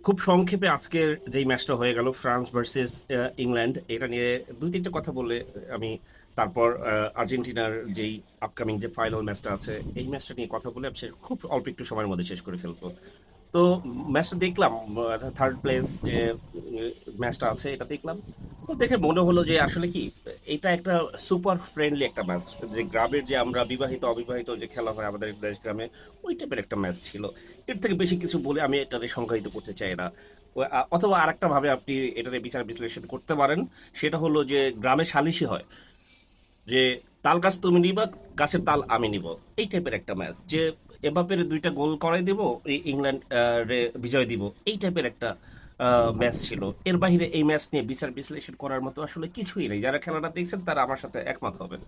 খুব সংক্ষেপে আজকের যেই ম্যাচটা হয়ে গেল ফ্রান্স ভার্সেস ইংল্যান্ড, এটা নিয়ে দুই তিনটে কথা বলে আমি তারপর আর্জেন্টিনার যেই আপকামিং যে ফাইনাল ম্যাচটা আছে এই ম্যাচটা নিয়ে কথা বলে আমি খুব অল্প একটু সময়ের মধ্যে শেষ করে ফেলবো। তো ম্যাচটা দেখলাম, থার্ড প্লেস যে ম্যাচটা আছে এটা দেখলাম। তো দেখে মনে হলো যে আসলে কি এটা একটা সুপার ফ্রেন্ডলি একটা ম্যাচ, যে গ্রামের যে আমরা বিবাহিত অবিবাহিত যে খেলা হয় আমাদের দেশ গ্রামে, ওই টাইপের একটা ম্যাচ ছিল। এর থেকে বেশি কিছু বলে আমি এটাকে সংজ্ঞায়িত করতে চাই না। অথবা আরেকটা ভাবে আপনি এটাতে বিচার বিশ্লেষণ করতে পারেন, সেটা হলো যে গ্রামে সালিশি হয় যে তাল গাছ তুমি নিবা, গাছের তাল আমি নিব, এই টাইপের একটা ম্যাচ। যে এমবাপ্পের দুইটা গোল করাই দিব, ইংল্যান্ড রে বিজয় দিব, এই টাইপের একটা ম্যাচ ছিল। এর বাইরে এই ম্যাচ নিয়ে বিচার বিশ্লেষণ করার মতো আসলে কিছুই নেই। যারা খেলাটা দেখছেন তারা আমার সাথে একমত হবেন,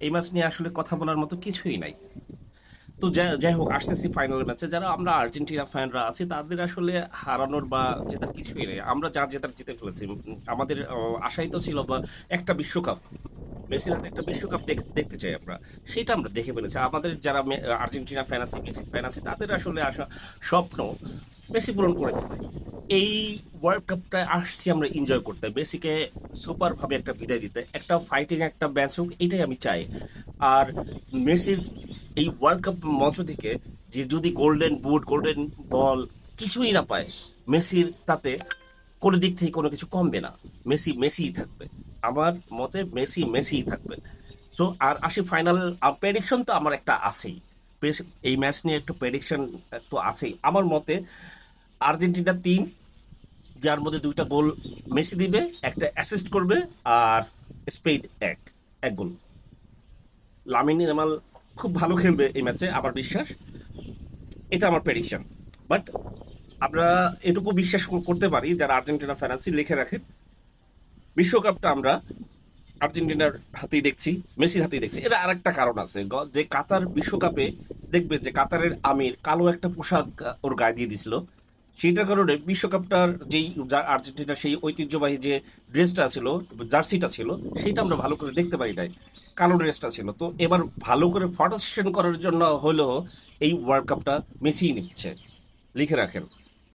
এই ম্যাচ নিয়ে আসলে কথা বলার মতো কিছুই নাই। তো যাই হোক, আসতেছি ফাইনাল ম্যাচে। যারা আমরা আর্জেন্টিনা ফ্যানরা আছি তাদের আসলে হারানোর বা জেতার কিছুই নেই। আমরা যা জেতার জিতে ফেলেছি। আমাদের আশাই তো ছিল বা একটা বিশ্বকাপ, মেসির হাতে একটা বিশ্বকাপ দেখতে চাই আমরা। সেটা আমরা দেখে ফেলেছি। আমাদের যারা আর্জেন্টিনা ফ্যান আছে, মেসি ফ্যান আছে, তাদের আসলে আশা স্বপ্ন মেসি পূরণ করেছে। এই ওয়ার্ল্ড কাপটা আসছি আমরা এনজয় করতে, মেসিকে সুপার ভাবে একটা বিদায় দিতে, একটা ফাইটিং একটা ম্যাচ হোক, এটাই আমি চাই। আর মেসির এই ওয়ার্ল্ড কাপ মঞ্চ থেকে যে যদি গোল্ডেন বুট, গোল্ডেন বল কিছুই না পায়, মেসির তাতে কোনো দিক থেকে কোনো কিছু কমবে না। মেসি মেসিই থাকবে, আমার মতে মেসি মেসিই থাকবে। সো আর আসি ফাইনাল। প্রেডিকশন তো আমার একটা আছেই, এই ম্যাচ নিয়ে একটু প্রেডিকশন তো আছেই আমার মতে। আর্জেন্টিনা 3, যার মধ্যে দুইটা গোল মেসি দিবে, একটা অ্যাসিস্ট করবে, আর স্পেন এক এক গোল। লামিন ইয়ামাল খুব ভালো খেলবে এই ম্যাচে, আমার বিশ্বাস। এটা আমার প্রেডিকশন। বাট আমরা এটুকু বিশ্বাস করতে পারি, যারা আর্জেন্টিনা ফ্যান আছি লিখে রাখেন, বিশ্বকাপটা আমরা আর্জেন্টিনার হাতেই দেখছি, মেসির হাতেই দেখছি। এটা আরেকটা কারণ আছে, যে কাতার বিশ্বকাপে দেখবেন যে কাতারের আমির কালো একটা পোশাক ওর গায়ে দিয়ে দিছিল। সেইটার কারণে বিশ্বকাপটার যেই আর্জেন্টিনার সেই ঐতিহ্যবাহী যে ড্রেসটা ছিল, জার্সিটা ছিল, সেটা আমরা ভালো করে দেখতে পাই নাই, কালো ড্রেসটা ছিল। তো এবার ভালো করে ফটো সেশন করার জন্য হলেও এই ওয়ার্ল্ড কাপটা মেসিই নিচ্ছে, লিখে রাখেন।